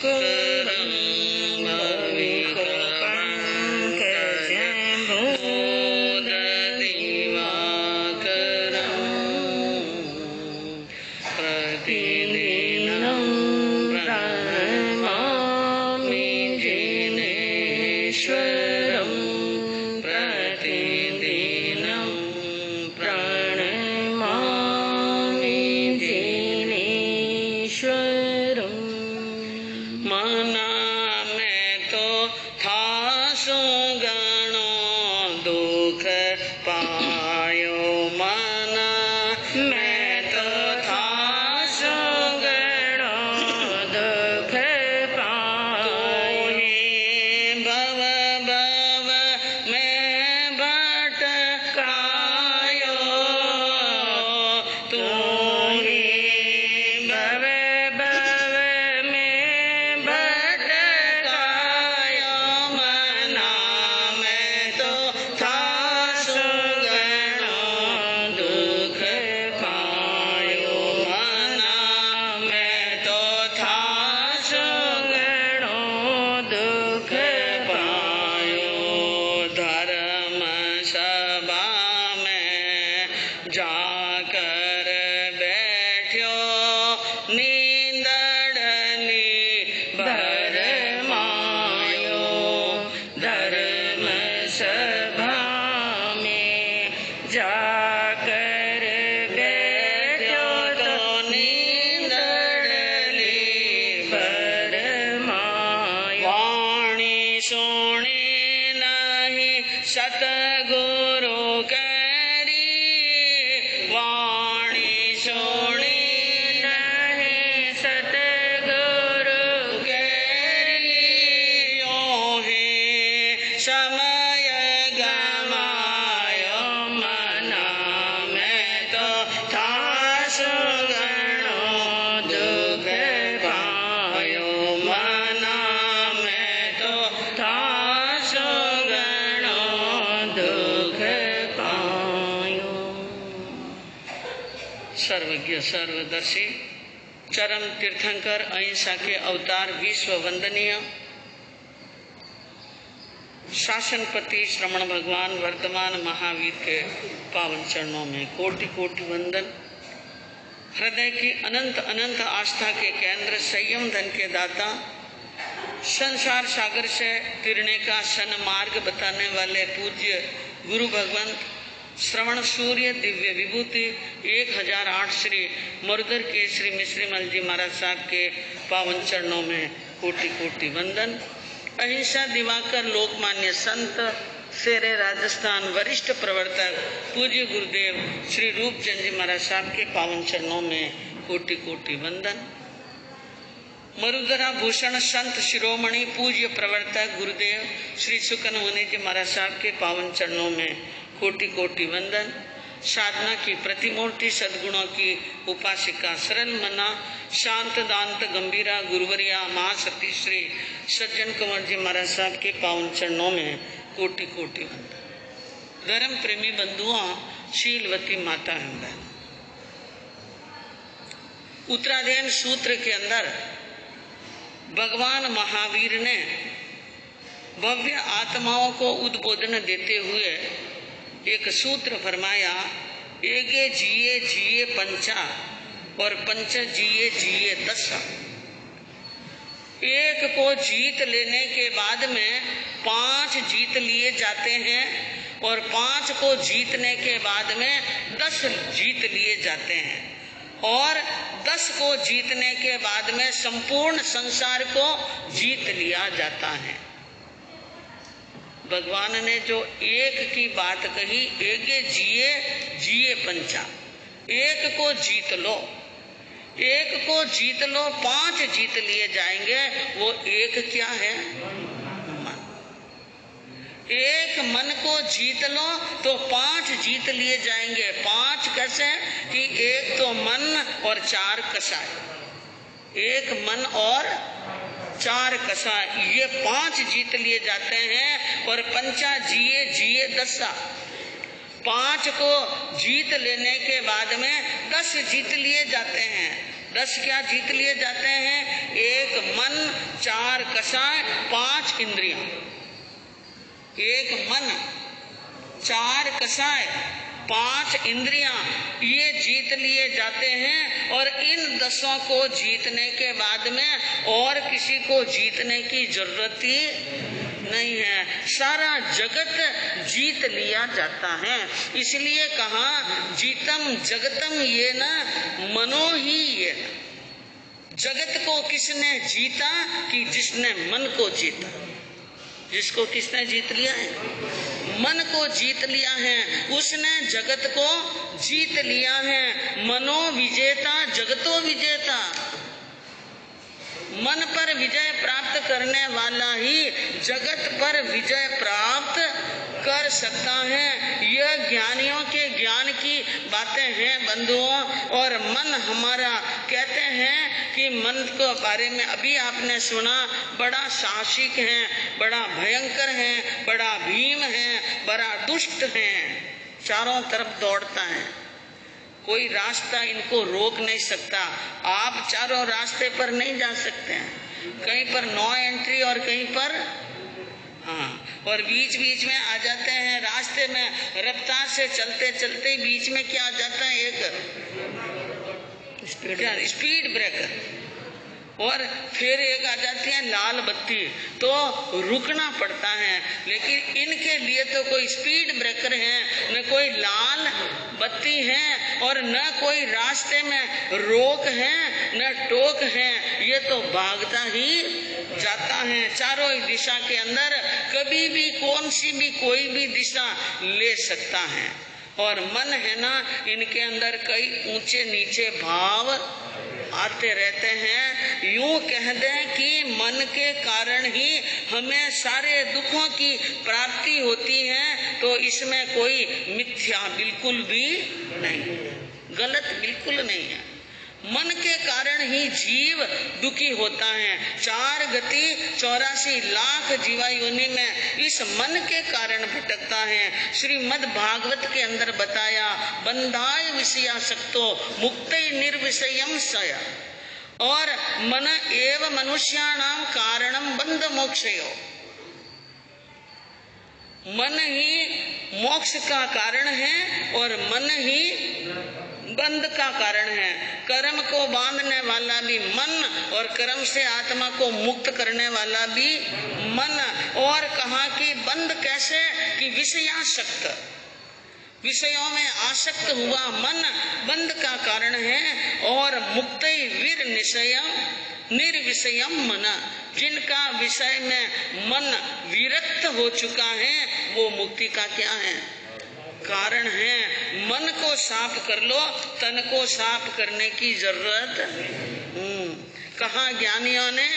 कुरं भविकपङ्कजं भूददिवाकरं प्रतिदिनं प्रणमामि जिनेश्वरं प्रतिदिनं प्रणमामि जिनेश्वरं। मना में तो था सो गणो दुख पायो, मना में तो था सो गणो दुख पायो। भव भव में भटकायो, तू ही भव भव में भटकायो, मना में तो था सो गणो दुख पायो, मना में तो था सो गणो दुख पायो। धर्म सभा में जाकर बैठ्यो, नींदड़नी भरमायो। धर्म सभा में जाकर बैठ्यो, तो नींदड़नी भरमायो। वाणी सुनी नहीं सतगुरु करी, वाणी सुनी नहीं सतगुरु करी। ओहे समय गमायो, मना में तो था सो गणो दुख पायो, मना में तो था सो गणो दुख पायो। सर्वज्ञ सर्वदर्शी चरम तीर्थंकर अहिंसा के अवतार विश्व वंदनीय शासनपति श्रमण भगवान वर्तमान महावीर के पावन चरणों में कोटि कोटि वंदन। हृदय की अनंत अनंत आस्था के केंद्र, संयम धन के दाता, संसार सागर से तिरने का सन्मार्ग बताने वाले पूज्य गुरु भगवंत श्रवण सूर्य दिव्य विभूति 1008 श्री मुरदर के श्री मिश्रीमल जी महाराज साहब के पावन चरणों में कोटि कोटि वंदन। अहिंसा दिवाकर लोकमान्य संत शेरे राजस्थान वरिष्ठ प्रवर्तक पूज्य गुरुदेव श्री रूपचंद जी महाराज साहब के पावन चरणों में कोटि कोटि वंदन। मरुधरा भूषण संत शिरोमणि पूज्य प्रवर्तक गुरुदेव श्री सुकन मुनि जी महाराज साहब के पावन चरणों में कोटि कोटि वंदन। साधना की प्रतिमूर्ति सद्गुणों की उपासिका सरल मना शांत दांत गंभीरा गुरुवरिया महासती श्री सज्जन कुंवर जी महाराज साहब के पावन चरणों में कोटि कोटि वंदन। धर्म प्रेमी बंधुओं, शीलवती माता एवं बहन, उत्तरायण सूत्र के अंदर भगवान महावीर ने भव्य आत्माओं को उद्बोधन देते हुए एक सूत्र फरमाया, एगे जिये जिये पंचा और पंच जिये जिये दशा। एक को जीत लेने के बाद में 5 जीत लिए जाते हैं और 5 को जीतने के बाद में 10 जीत लिए जाते हैं और 10 को जीतने के बाद में संपूर्ण संसार को जीत लिया जाता है। भगवान ने जो एक की बात कही, एगे जिये जिये पंचा, एक को जीत लो, एक को जीत लो 5 जीत लिए जाएंगे। वो एक क्या है? मन। एक मन को जीत लो तो 5 जीत लिए जाएंगे। 5 कैसे? कि एक तो मन और 4 कसाय, एक मन और 4 कसा, ये 5 जीत लिए जाते हैं। और पंचा जिये जिये दशा, 5 को जीत लेने के बाद में 10 जीत लिए जाते हैं। 10 क्या जीत लिए जाते हैं? 1 मन, 4 कषाय, 5 इंद्रियां। 1 मन, 4 कषाय, 5 इंद्रियां, ये जीत लिए जाते हैं। और इन 10 को जीतने के बाद में और किसी को जीतने की जरूरत ही नहीं है, सारा जगत जीत लिया जाता है। इसलिए कहा जीतम जगतम ये न मनो ही ये न। जगत को किसने जीता? कि जिसने मन को जीता। जिसको किसने जीत लिया है? मन को जीत लिया है, उसने जगत को जीत लिया है। मनो विजेता जगतो विजेता। मन पर विजय प्राप्त करने वाला ही जगत पर विजय प्राप्त कर सकता है। यह ज्ञानियों के ज्ञान की बातें हैं बंधुओं। और मन हमारा, कहते हैं कि मन के बारे में अभी आपने सुना, बड़ा साहसिक है, बड़ा भयंकर है, बड़ा भीम है, बड़ा दुष्ट है, चारों तरफ दौड़ता है, कोई रास्ता इनको रोक नहीं सकता। आप चारों रास्ते पर नहीं जा सकते हैं, कहीं पर नो एंट्री और कहीं पर और बीच बीच में आ जाते हैं। रास्ते में रफ्तार से चलते चलते बीच में क्या आ जाता है? एक स्पीड ब्रेकर। और फिर एक आ जाती है लाल बत्ती, तो रुकना पड़ता है। लेकिन इनके लिए तो कोई स्पीड ब्रेकर है, न कोई लाल बत्ती है, और न कोई रास्ते में रोक है, न टोक है। ये तो भागता ही जाता है चारों ही दिशा के अंदर, कभी भी कौन सी भी कोई भी दिशा ले सकता है। और मन है ना, इनके अंदर कई ऊंचे नीचे भाव आते रहते हैं। यूं कह दें कि मन के कारण ही हमें सारे दुखों की प्राप्ति होती है, तो इसमें कोई मिथ्या बिल्कुल भी नहीं, गलत बिल्कुल नहीं है। मन के कारण ही जीव दुखी होता है। 4 गति 84 लाख जीवा योनि में इस मन के कारण भटकता है। श्रीमद् भागवत के अंदर बताया, बंधाय विषयासक्तो मुक्ते निर्विषयम सया। और मन एव मनुष्याणाम कारणम बंध मोक्षयो। मन ही मोक्ष का कारण है और मन ही बंध का कारण है। कर्म को बांधने वाला भी मन, और कर्म से आत्मा को मुक्त करने वाला भी मन। और कहा कि बंध कैसे? कि विषयासक्त, विषयों में आसक्त हुआ मन बंध का कारण है। और मुक्ति वीर निश्चयम निर्विषयम मन, जिनका विषय में मन विरक्त हो चुका है, वो मुक्ति का क्या है? कारण है। मन को साफ कर लो, तन को साफ करने की जरूरत। कहा ज्ञानियों ने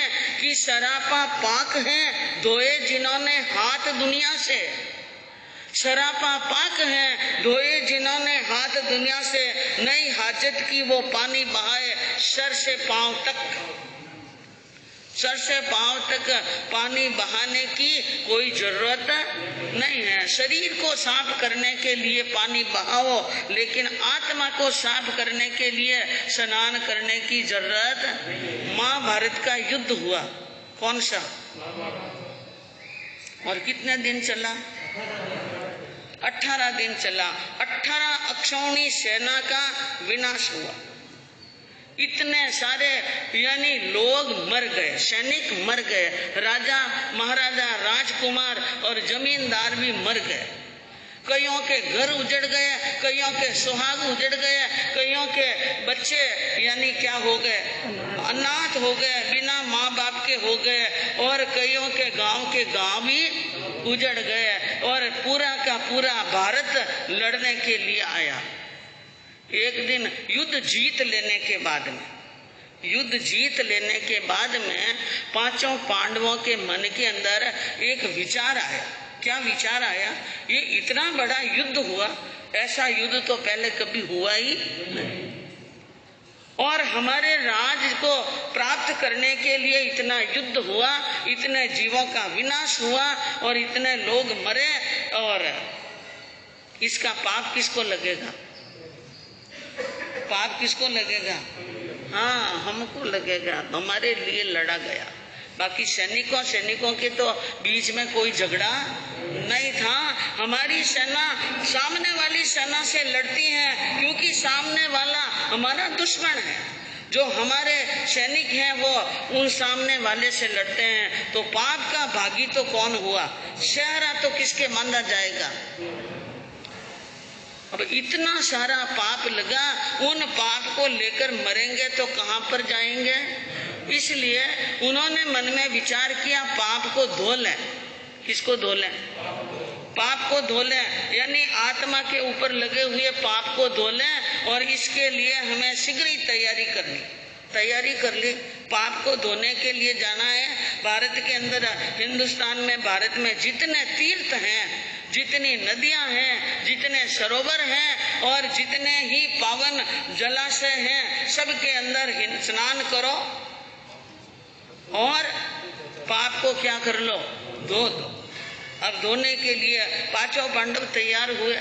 कि सरापा पाक है, धोए जिन्होंने हाथ दुनिया से। सरापा पाक है, धोए जिन्होंने हाथ दुनिया से। नई हाजत की वो पानी बहाए सर से पांव तक। सर से पांव तक पानी बहाने की कोई जरूरत नहीं है। शरीर को साफ करने के लिए पानी बहाओ, लेकिन आत्मा को साफ करने के लिए स्नान करने की जरूरत। महाभारत का युद्ध हुआ, कौन सा? और कितने दिन चला? 18 दिन चला। 18 अक्षौणी सेना का विनाश हुआ। इतने सारे यानी लोग मर गए, सैनिक मर गए, राजा महाराजा राजकुमार और जमींदार भी मर गए। कईयों के घर उजड़ गए, कईयों के सुहाग उजड़ गए, कईयों के बच्चे यानी क्या हो गए? अनाथ हो गए, बिना माँ बाप के हो गए। और कईयों के गांव भी उजड़ गए। और पूरा का पूरा भारत लड़ने के लिए आया। एक दिन युद्ध जीत लेने के बाद में पांचों पांडवों के मन के अंदर एक विचार आया। क्या विचार आया? ये इतना बड़ा युद्ध हुआ, ऐसा युद्ध तो पहले कभी हुआ ही नहीं। और हमारे राज को प्राप्त करने के लिए इतना युद्ध हुआ, इतने जीवों का विनाश हुआ और इतने लोग मरे, और इसका पाप किसको लगेगा? पाप किसको लगेगा? हाँ हमको लगेगा हमारे लिए लड़ा गया। बाकी सैनिकों के तो बीच में कोई झगड़ा नहीं था। हमारी सेना सामने वाली सेना से लड़ती है क्योंकि सामने वाला हमारा दुश्मन है। जो हमारे सैनिक हैं वो उन सामने वाले से लड़ते हैं। तो पाप का भागी तो कौन हुआ? सेहरा तो किसके मांदा जाएगा? अब इतना सारा पाप लगा, उन पाप को लेकर मरेंगे तो कहां पर जाएंगे? इसलिए उन्होंने मन में विचार किया पाप को धो लें। किसको धो लें? पाप को धो लें, यानी आत्मा के ऊपर लगे हुए पाप को धो लें। और इसके लिए हमें शीघ्र ही तैयारी कर ली। पाप को धोने के लिए जाना है। भारत के अंदर, हिंदुस्तान में, भारत में जितने तीर्थ हैं, जितनी नदियां हैं, जितने सरोवर हैं और जितने ही पावन जलाशय हैं, सबके अंदर स्नान करो और पाप को क्या कर लो? धो दो। अब धोने के लिए पांचों पांडव तैयार हुए।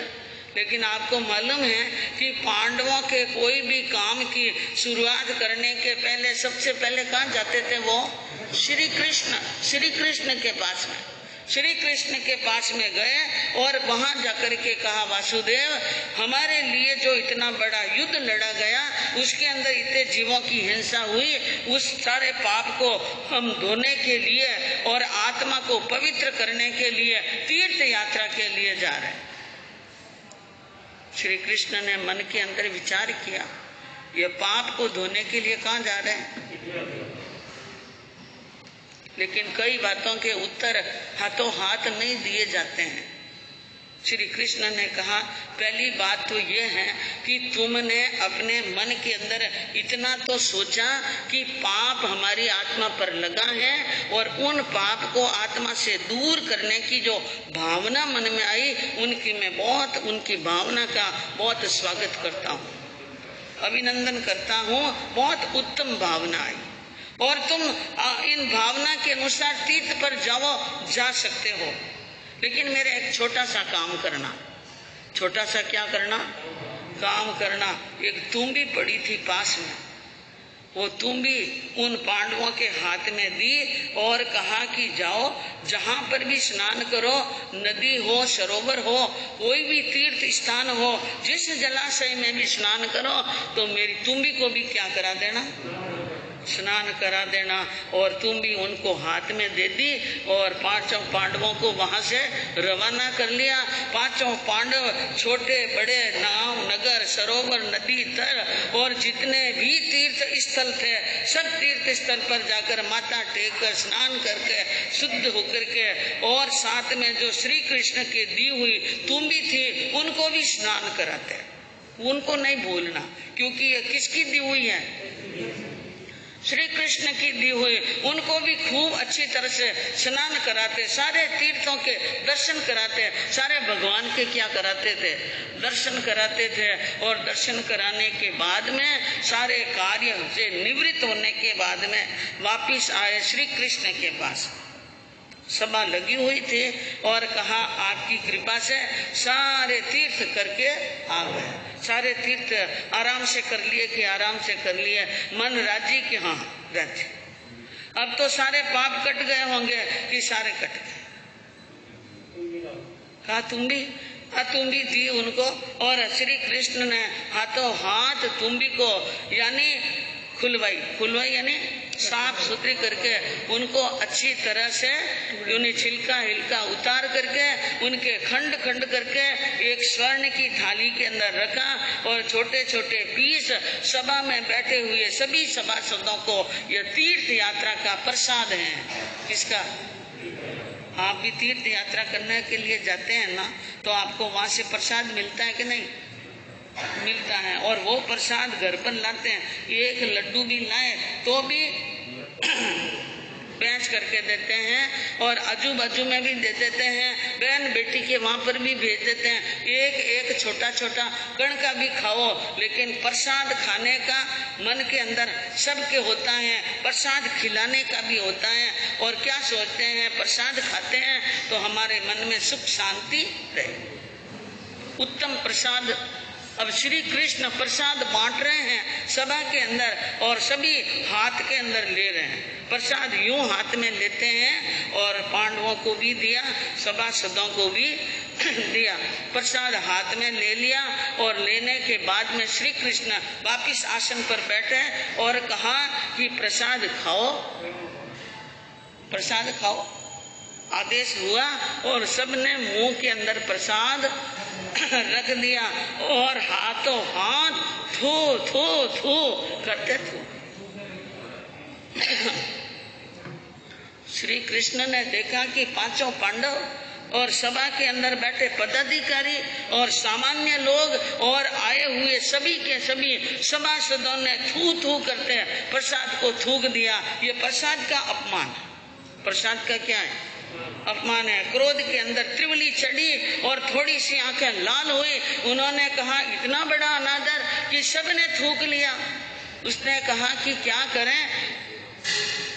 लेकिन आपको मालूम है कि पांडवों के कोई भी काम की शुरुआत करने के पहले सबसे पहले कहाँ जाते थे? वो श्री कृष्ण के पास में। श्री कृष्ण के पास में गए और वहां जाकर के कहा, वासुदेव, हमारे लिए जो इतना बड़ा युद्ध लड़ा गया, उसके अंदर इतने जीवों की हिंसा हुई, उस सारे पाप को हम धोने के लिए और आत्मा को पवित्र करने के लिए तीर्थ यात्रा के लिए जा रहे हैं। श्री कृष्ण ने मन के अंदर विचार किया, ये पाप को धोने के लिए कहाँ जा रहे हैं? लेकिन कई बातों के उत्तर हाथों हाथ नहीं दिए जाते हैं। श्री कृष्ण ने कहा, पहली बात तो ये है कि तुमने अपने मन के अंदर इतना तो सोचा कि पाप हमारी आत्मा पर लगा है और उन पाप को आत्मा से दूर करने की जो भावना मन में आई, उनकी भावना का बहुत स्वागत करता हूँ, अभिनंदन करता हूँ। बहुत उत्तम भावना आई और तुम इन भावना के अनुसार तीर्थ पर जा सकते हो। लेकिन मेरे एक छोटा सा काम करना। छोटा सा क्या करना? काम करना। एक तुम्बी पड़ी थी पास में, वो तुम्बी उन पांडवों के हाथ में दी और कहा कि जाओ, जहां पर भी स्नान करो, नदी हो, सरोवर हो, कोई भी तीर्थ स्थान हो, जिस जलाशय में भी स्नान करो, तो मेरी तुम्बी को भी क्या करा देना? स्नान करा देना। और तुम भी उनको हाथ में दे दी और पांचों पांडवों को वहां से रवाना कर लिया। पांचों पांडव छोटे बड़े नाव, नगर, सरोवर, नदी, तर और जितने भी तीर्थ स्थल थे, सब तीर्थ स्थल पर जाकर माथा टेक कर स्नान करके शुद्ध होकर के, और साथ में जो श्री कृष्ण की दी हुई तुम्बी थी उनको भी स्नान कराते। उनको नहीं भूलना, क्योंकि ये किसकी दी हुई है? श्री कृष्ण की दी हुई। उनको भी खूब अच्छी तरह से स्नान कराते, सारे तीर्थों के दर्शन कराते, सारे भगवान के क्या कराते थे? दर्शन कराते थे। और दर्शन कराने के बाद में सारे कार्य से निवृत्त होने के बाद में वापिस आए श्री कृष्ण के पास। सभा लगी हुई थी और कहा, आपकी कृपा से सारे तीर्थ करके आ गए। सारे तीर्थ आराम से कर लिए कि आराम से कर लिए? मन राजी कि हाँ राजी। अब तो सारे पाप कट गए होंगे कि सारे कट गए? कहा तुम्बी दी उनको और श्री कृष्ण ने हाथों हाथ तुम्बी को यानी खुलवाई यानी साफ सुथरी करके उनको अच्छी तरह से उन्हें छिलका हिलका उतार करके उनके खंड खंड करके एक स्वर्ण की थाली के अंदर रखा और छोटे छोटे पीस सभा में बैठे हुए सभी सभासदों को यह तीर्थ यात्रा का प्रसाद है। किसका? आप भी तीर्थ यात्रा करने के लिए जाते हैं ना, तो आपको वहां से प्रसाद मिलता है कि नहीं? मिलता है। और वो प्रसाद घर पर लाते हैं। एक लड्डू भी लाए तो भी बेच करके देते हैं और आजू बाजू में भी दे देते हैं, बहन बेटी के वहां पर भी भेज देते हैं। एक एक छोटा छोटा कण का भी खाओ, लेकिन प्रसाद खाने का मन के अंदर सबके होता है, प्रसाद खिलाने का भी होता है। और क्या सोचते हैं? प्रसाद खाते हैं तो हमारे मन में सुख शांति रहे। उत्तम प्रसाद अब श्री कृष्ण प्रसाद बांट रहे हैं सभा के अंदर और सभी हाथ के अंदर ले रहे हैं। प्रसाद यूं हाथ में लेते हैं और पांडवों को भी दिया, सभासदों को भी दिया। प्रसाद हाथ में ले लिया और लेने के बाद में श्री कृष्ण वापिस आसन पर बैठे और कहा कि प्रसाद खाओ, प्रसाद खाओ। आदेश हुआ और सबने मुंह के अंदर प्रसाद रख दिया और हाथों हाथ थू थू थू करते थे। श्री कृष्ण ने देखा कि पांचों पांडव और सभा के अंदर बैठे पदाधिकारी और सामान्य लोग और आए हुए सभी के सभी सभासदों ने थू थू करते प्रसाद को थूक दिया। ये प्रसाद का अपमान, प्रसाद का क्या है? अपमान है। क्रोध के अंदर त्रिवली चढ़ी और थोड़ी सी आंखें लाल हुई। उन्होंने कहा इतना बड़ा अनादर कि सबने थूक लिया। उसने कहा कि क्या करें,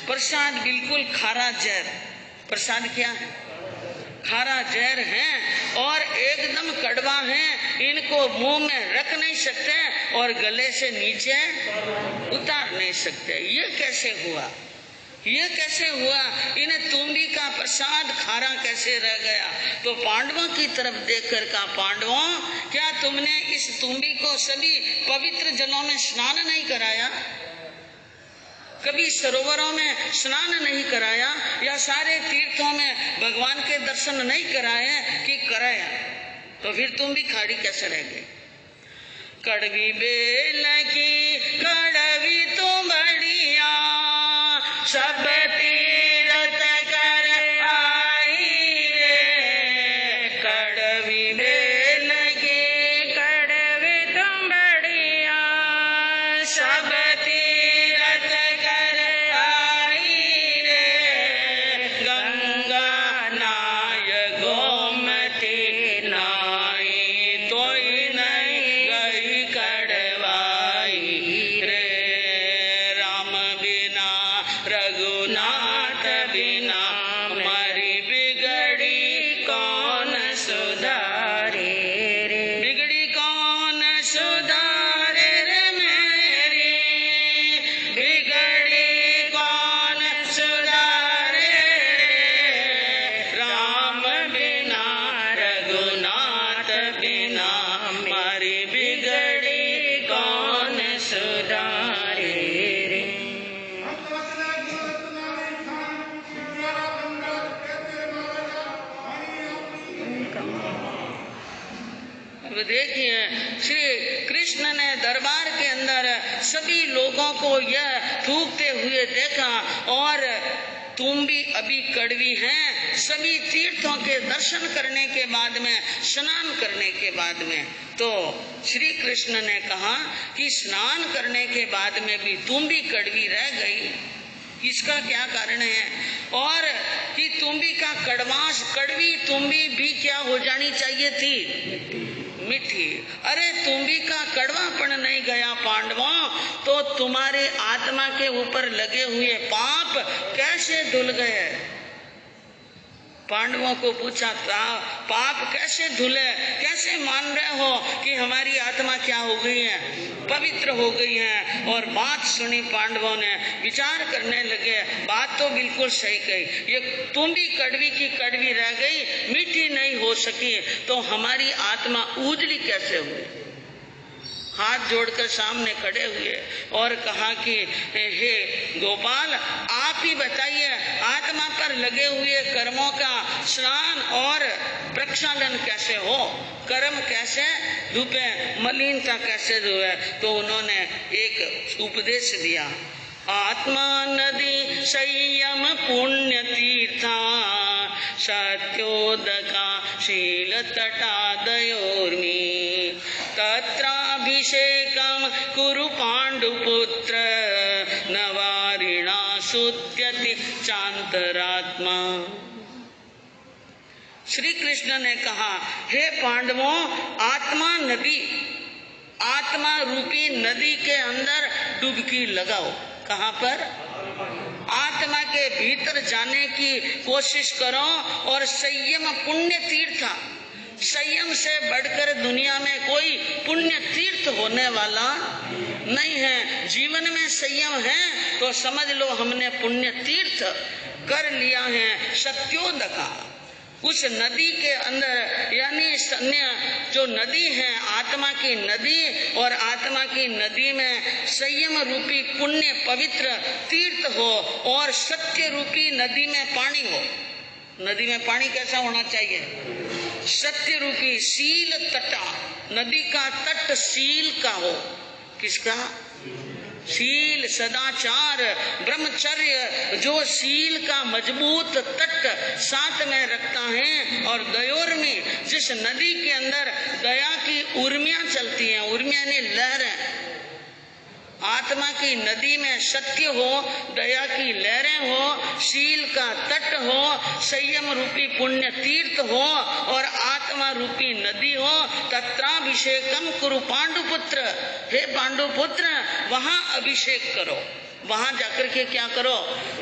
प्रसाद बिल्कुल खारा जहर। प्रसाद क्या है? खारा जहर है और एकदम कड़वा है, इनको मुंह में रख नहीं सकते और गले से नीचे उतार नहीं सकते। ये कैसे हुआ? ये कैसे हुआ? इन्हें तुम्बी का प्रसाद खारा कैसे रह गया? तो पांडवों की तरफ देखकर कहा, पांडवों क्या तुमने इस तुम्बी को सभी पवित्र जलों में स्नान नहीं कराया? कभी सरोवरों में स्नान नहीं कराया या सारे तीर्थों में भगवान के दर्शन नहीं कराए कि कराया? तो फिर तुम भी खाड़ी कैसे रह गए? कड़वी बेल की कड़वी तो बढ़िया, सब तीरथ कर आई रे। कड़वी बेल की कड़वी तुम बढ़िया, सब तीरथ कर आई रे। गंगा नाय गोमती नाई, तोई नहीं गई कड़वाई रे। राम बिना रघुनाथ बिना हमारी बिगड़ी कौन सुधारे रे। बिगड़ी कौन सुधारे रे मेरी, बिगड़ी कौन सुधारे रे। राम बिना रघुनाथ बिना हमारी बिगड़ी कौन सुधारे रे। अब देखिए श्री कृष्ण ने दरबार के अंदर सभी लोगों को यह थूकते हुए देखा और तुम भी अभी कड़वी हैं। सभी तीर्थों के दर्शन करने के बाद में, स्नान करने के बाद में, तो श्री कृष्ण ने कहा कि स्नान करने के बाद में भी तुम भी कड़वी रह गई, इसका क्या कारण है? और कि तुम्बी का कड़वास, कड़वी तुम्बी भी क्या हो जानी चाहिए थी? मीठी। अरे तुम्बी का कड़वापन नहीं गया पांडवों, तो तुम्हारे आत्मा के ऊपर लगे हुए पाप कैसे धुल गए? पांडवों को पूछा था, पाप कैसे धुले? कैसे मान रहे हो कि हमारी आत्मा क्या हो गई है? पवित्र हो गई है। और बात सुनी पांडवों ने, विचार करने लगे, बात तो बिल्कुल सही कही। ये तुम भी कड़वी की कड़वी रह गई, मीठी नहीं हो सकी, तो हमारी आत्मा उजली कैसे हुई? हाथ जोड़कर सामने खड़े हुए और कहा कि हे गोपाल, आप ही बताइए, आत्मा पर लगे हुए कर्मों का स्नान और प्रक्षालन कैसे हो? कर्म कैसे धुपे, मलिनता कैसे धुए? तो उन्होंने एक उपदेश दिया, आत्मा नदी संयम पुण्य तीर्था, सत्योदका शील तटादयोर्मी, तत्राभिषेकम कुरु पांडुपुत्र, नवारिणा सुत्यति चांतरात्मा। श्री कृष्ण ने कहा, हे पांडवों, आत्मा नदी, आत्मा रूपी नदी के अंदर डुबकी लगाओ। कहाँ पर? आत्मा के भीतर जाने की कोशिश करो और संयम पुण्य तीर्थ, संयम से बढ़कर दुनिया में कोई पुण्य तीर्थ होने वाला नहीं है। जीवन में संयम है तो समझ लो हमने पुण्य तीर्थ कर लिया है। सत्योदका, उस नदी के अंदर यानी जो नदी है आत्मा की नदी, और आत्मा की नदी में संयम रूपी पुण्य पवित्र तीर्थ हो और सत्य रूपी नदी में पानी हो। नदी में पानी कैसा होना चाहिए? सत्य रूपी शील तटा, नदी का तट शील का हो। किसका? शील, सदाचार, ब्रह्मचर्य, जो शील का मजबूत तट साथ में रखता है। और दयोर्मी, जिस नदी के अंदर दया की उर्मियां चलती हैं, उर्मियां ने लहरें, आत्मा की नदी में सत्य हो, दया की लहरें हो, शील का तट हो, संयम रूपी पुण्य तीर्थ हो और आत्मा रूपी नदी हो। तत्राभिषेकम कुरु पांडुपुत्र, हे पांडुपुत्र वहां अभिषेक करो, वहां जाकर के क्या करो?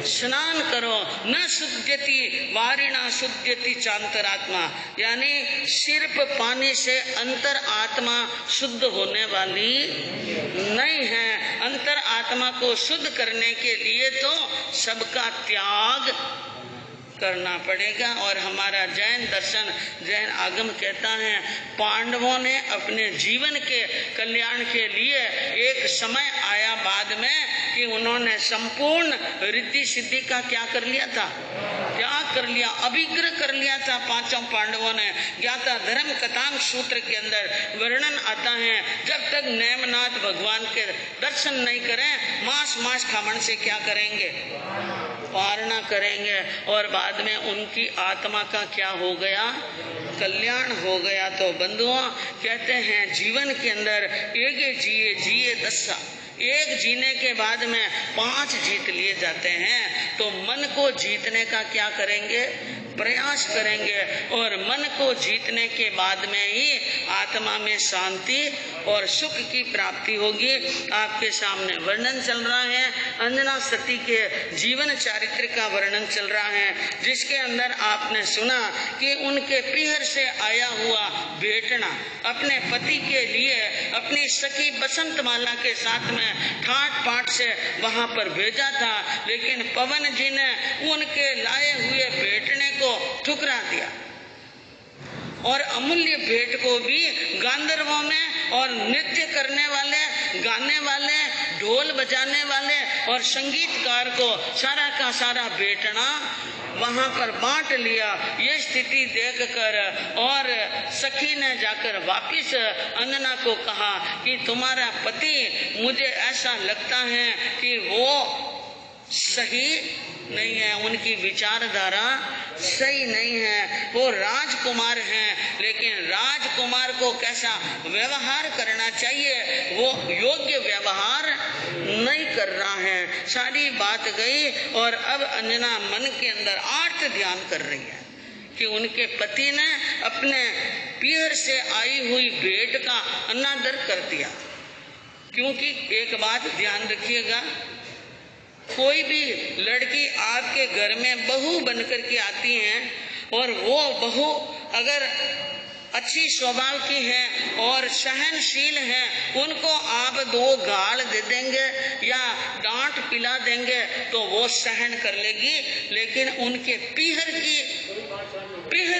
स्नान करो। न शुद्ध्यति वारिणा शुद्ध्यति चांतरात्मा, यानी सिर्फ पानी से अंतर आत्मा शुद्ध होने वाली नहीं है। अंतर आत्मा को शुद्ध करने के लिए तो सबका त्याग करना पड़ेगा। और हमारा जैन दर्शन, जैन आगम कहता है पांडवों ने अपने जीवन के कल्याण के लिए एक समय आया बाद में कि उन्होंने संपूर्ण रिद्धि सिद्धि का क्या कर लिया था? त्याग कर लिया, अभिग्रह कर लिया था। पांचों पांडवों ने ज्ञाता धर्म कथांग सूत्र के अंदर वर्णन आता है, जब तक नेमनाथ भगवान के दर्शन नहीं करें मांस खामण से क्या करेंगे? पारणा करेंगे। और बाद में उनकी आत्मा का क्या हो गया? कल्याण हो गया। तो बंधुओं कहते हैं जीवन के अंदर एक जिए दस्सा, एक जीने के बाद में 5 जीत लिए जाते हैं। तो मन को जीतने का क्या करेंगे? प्रयास करेंगे। और मन को जीतने के बाद में ही आत्मा में शांति और सुख की प्राप्ति होगी। आपके सामने वर्णन चल रहा है, अंजना सती के जीवन चारित्र का वर्णन चल रहा है, जिसके अंदर आपने सुना कि उनके पीहर से आया हुआ बेटना अपने पति के लिए अपनी सखी बसंतमाला के साथ में ठाट पाट से वहां पर भेजा था, लेकिन पवन जी ने उनके लाए हुए बेटने को ठुकरा दिया और अमूल्य भेंट को भी गांधर्वों में और नृत्य करने वाले, गाने वाले, ढोल बजाने वाले और संगीतकार को सारा का सारा बेटना वहां पर बांट लिया। ये स्थिति देखकर और सखी ने जाकर वापिस अंजना को कहा कि तुम्हारा पति, मुझे ऐसा लगता है कि वो सही नहीं है, उनकी विचारधारा सही नहीं है। वो राजकुमार हैं, लेकिन राजकुमार को कैसा व्यवहार करना चाहिए वो योग्य व्यवहार नहीं कर रहा है। सारी बात गई और अब अंजना मन के अंदर आर्त ध्यान कर रही है कि उनके पति ने अपने पीहर से आई हुई भेंट का अनादर कर दिया। क्योंकि एक बात ध्यान रखिएगा, कोई भी लड़की आपके घर में बहू बनकर के आती है और वो बहू अगर अच्छी स्वभाव की है और सहनशील है, उनको आप 2 गाल दे देंगे या डांट पिला देंगे तो वो सहन कर लेगी। लेकिन उनके पीहर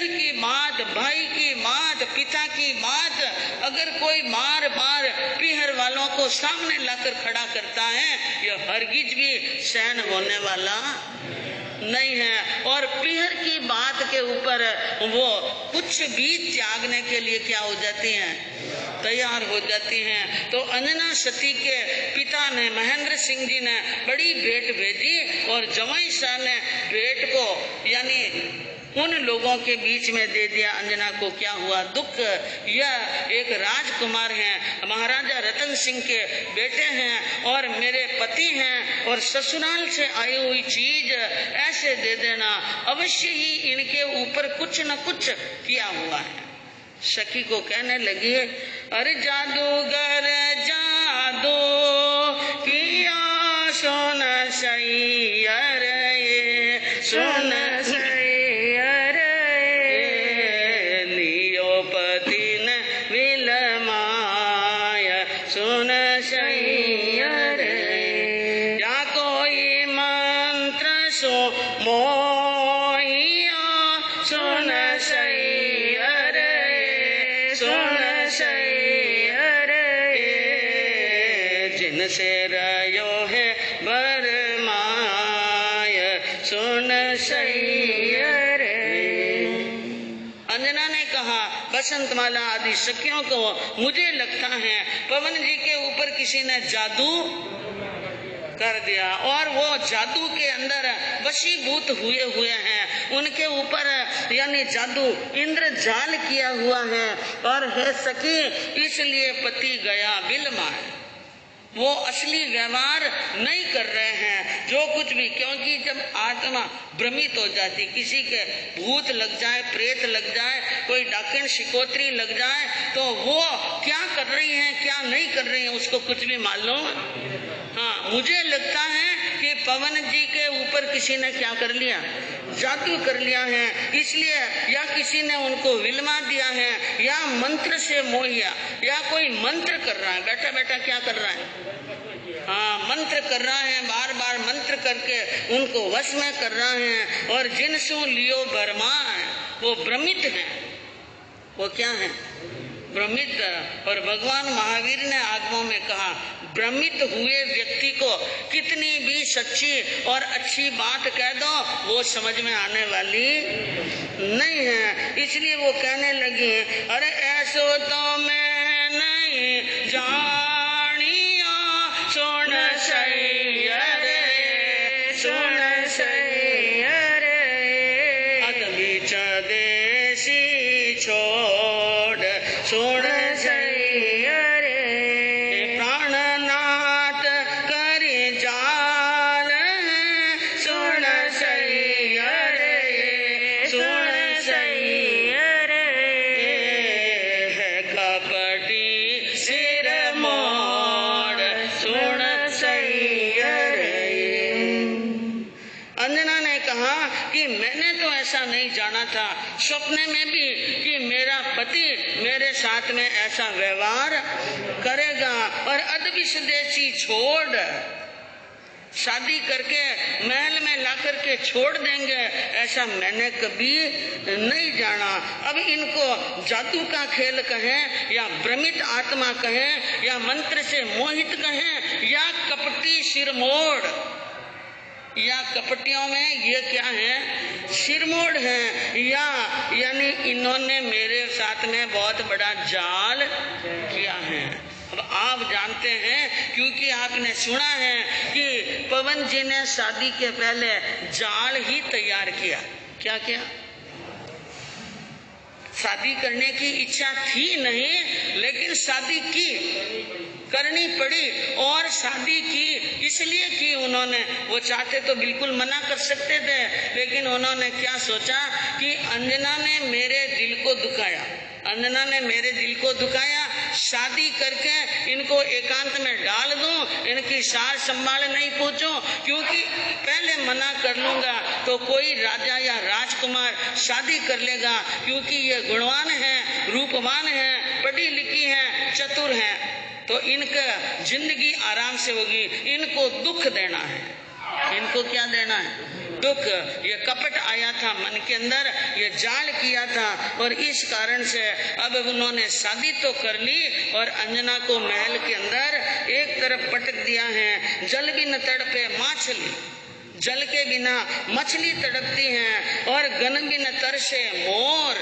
की बात, भाई की बात, पिता की बात अगर कोई बार बार पीहर वालों को सामने लाकर खड़ा करता है, यह हरगिज भी सहन होने वाला नहीं है। और पीहर की बात के ऊपर वो कुछ भी त्यागने के लिए क्या हो जाती हैं? तैयार हो जाती हैं। तो अंजना सती के पिता ने, महेंद्र सिंह जी ने बड़ी भेंट भेजी और जवाई शाह ने भेंट को यानी उन लोगों के बीच में दे दिया। अंजना को क्या हुआ? दुख। यह एक राजकुमार हैं, महाराजा रतन सिंह के बेटे हैं और मेरे पति हैं, और ससुराल से आई हुई चीज ऐसे दे देना, अवश्य ही इनके ऊपर कुछ न कुछ किया हुआ है। सखी को कहने लगी, अरे जादूगर जादू किया सोन सही, अरे सोन सही, लियो सो मोहिया सुन सैया रे, सुन सैया रे, जिनसे रयो है बरमाय सुन सैया रे। अंजना ने कहा बसंतमाला आदि सखियों को, मुझे लगता है पवन जी के ऊपर किसी ने जादू कर दिया और वो जादू के अंदर वशीभूत हुए हुए हैं, उनके ऊपर यानी जादू इंद्रजाल किया हुआ है। और है सखी इसलिए पति गया बिलमाए, वो असली व्यवहार नहीं कर रहे हैं जो कुछ भी, क्योंकि जब आत्मा भ्रमित हो जाती, किसी के भूत लग जाए, प्रेत लग जाए, कोई डाकण शिकोत्री लग जाए, तो वो क्या कर रही हैं क्या नहीं कर रही हैं उसको कुछ भी मालूम। हाँ, मुझे लगता है कि पवन जी के ऊपर किसी ने क्या कर लिया, जादू कर लिया है, इसलिए या किसी ने उनको विलमा दिया है या मंत्र से मोहिया, या कोई मंत्र कर रहा है, बैठा बैठा क्या कर रहा है, हाँ मंत्र कर रहा है, बार बार मंत्र करके उनको वश में कर रहा है। और जिनसु लियो बरमा है, वो भ्रमित है, वो क्या है, भ्रमित। और भगवान महावीर ने आगमों में कहा भ्रमित हुए व्यक्ति को कितनी भी सच्ची और अच्छी बात कह दो वो समझ में आने वाली नहीं है। इसलिए वो कहने लगी अरे ऐसो तो मैं नहीं जानिया सुन सैया रे, सुन सैया रे, अत बीच देसी छोड़ सुन सैया रे, प्राणनाथ करी जाल सुन सैया रे, सुन सैया रे, है कपटी सिर मोड़ सुन सैया रे। अंजना ने कहा कि मैंने तो ऐसा नहीं जाना था स्वप्न में भी कि मेरा पति मेरे साथ में ऐसा व्यवहार करेगा और अदविषदेशी छोड़ शादी करके महल में ला करके छोड़ देंगे, ऐसा मैंने कभी नहीं जाना। अब इनको जादू का खेल कहें या भ्रमित आत्मा कहें या मंत्र से मोहित कहें या कपटी सिरमोड़, या कपटियों में ये क्या है, सिरमोड़ है, या यानी इन्होंने मेरे साथ में बहुत बड़ा जाल किया है। अब आप जानते हैं क्योंकि आपने सुना है कि पवन जी ने शादी के पहले जाल ही तैयार किया। क्या किया, शादी करने की इच्छा थी नहीं लेकिन शादी की, करनी पड़ी और शादी की इसलिए की उन्होंने। वो चाहते तो बिल्कुल मना कर सकते थे लेकिन उन्होंने क्या सोचा कि अंजना ने मेरे दिल को दुखाया, अंजना ने मेरे दिल को दुखाया, शादी करके इनको एकांत में डाल दूं, इनकी सार संभाल नहीं पूछूं, क्योंकि पहले मना कर लूंगा तो कोई राजा या राजकुमार शादी कर लेगा, क्योंकि ये गुणवान है, रूपवान है, पढ़ी लिखी है, चतुर है, तो इनका जिंदगी आराम से होगी। इनको दुख देना है, इनको क्या देना है, दुख। ये कपट आया था मन के अंदर, ये जाल किया था और इस कारण से अब उन्होंने शादी तो कर ली और अंजना को महल के अंदर एक तरफ पटक दिया है। जल भी न तड़पे मछली, जल के बिना मछली तड़पती है, और गन भी न तरसे मोर,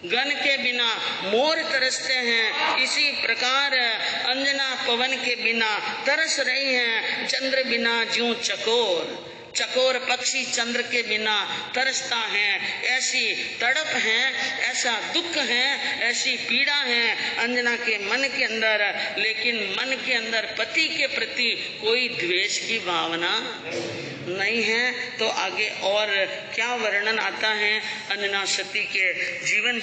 गन के बिना मोर तरसते हैं। इसी प्रकार अंजना पवन के बिना तरस रही हैं, चंद्र बिना ज्यों चकोर, चकोर पक्षी चंद्र के बिना तरसता है, ऐसी तड़प है, ऐसा दुख है, ऐसी पीड़ा है अंजना के मन के अंदर। लेकिन मन के अंदर पति के प्रति कोई द्वेष की भावना नहीं है। तो आगे और क्या वर्णन आता है अंजना सती के जीवन